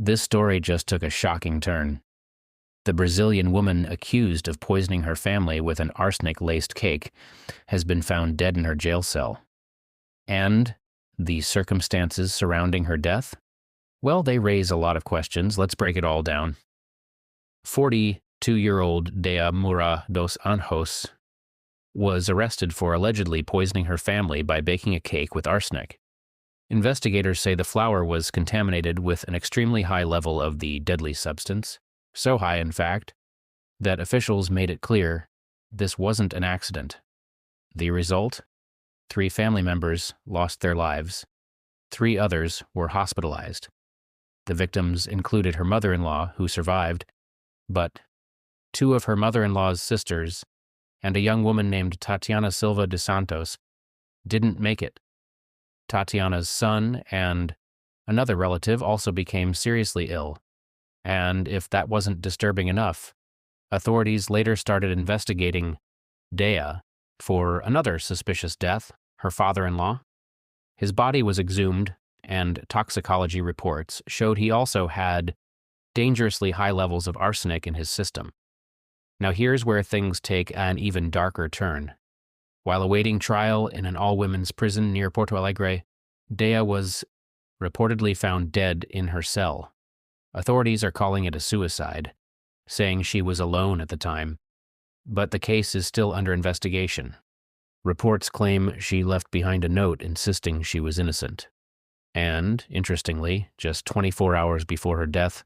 This story just took a shocking turn. The Brazilian woman accused of poisoning her family with an arsenic-laced cake has been found dead in her jail cell. And the circumstances surrounding her death? Well, they raise a lot of questions. Let's break it all down. 42-year-old Dea Moura dos Anjos was arrested for allegedly poisoning her family by baking a cake with arsenic. Investigators say the flour was contaminated with an extremely high level of the deadly substance, so high, in fact, that officials made it clear this wasn't an accident. The result? 3 family members lost their lives. 3 others were hospitalized. The victims included her mother-in-law, who survived, but 2 of her mother-in-law's sisters and a young woman named Tatiana Silva de Santos didn't make it. Tatiana's son and another relative also became seriously ill, and if that wasn't disturbing enough, authorities later started investigating Dea for another suspicious death, her father-in-law. His body was exhumed, and toxicology reports showed he also had dangerously high levels of arsenic in his system. Now here's where things take an even darker turn. While awaiting trial in an all-women's prison near Porto Alegre, Dea was reportedly found dead in her cell. Authorities are calling it a suicide, saying she was alone at the time, but the case is still under investigation. Reports claim she left behind a note insisting she was innocent. And, interestingly, just 24 hours before her death,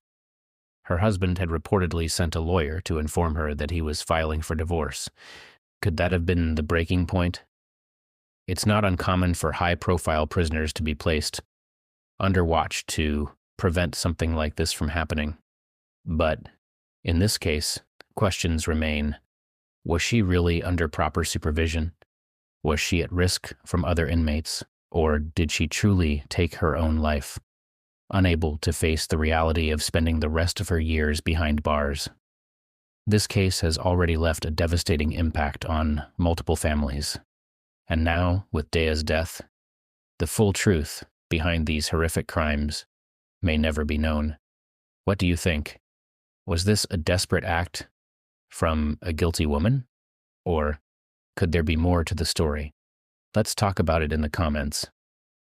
her husband had reportedly sent a lawyer to inform her that he was filing for divorce. Could that have been the breaking point? It's not uncommon for high-profile prisoners to be placed under watch to prevent something like this from happening. But in this case, questions remain. Was she really under proper supervision? Was she at risk from other inmates? Or did she truly take her own life, unable to face the reality of spending the rest of her years behind bars? This case has already left a devastating impact on multiple families. And now, with Dea's death, the full truth behind these horrific crimes may never be known. What do you think? Was this a desperate act from a guilty woman? Or could there be more to the story? Let's talk about it in the comments.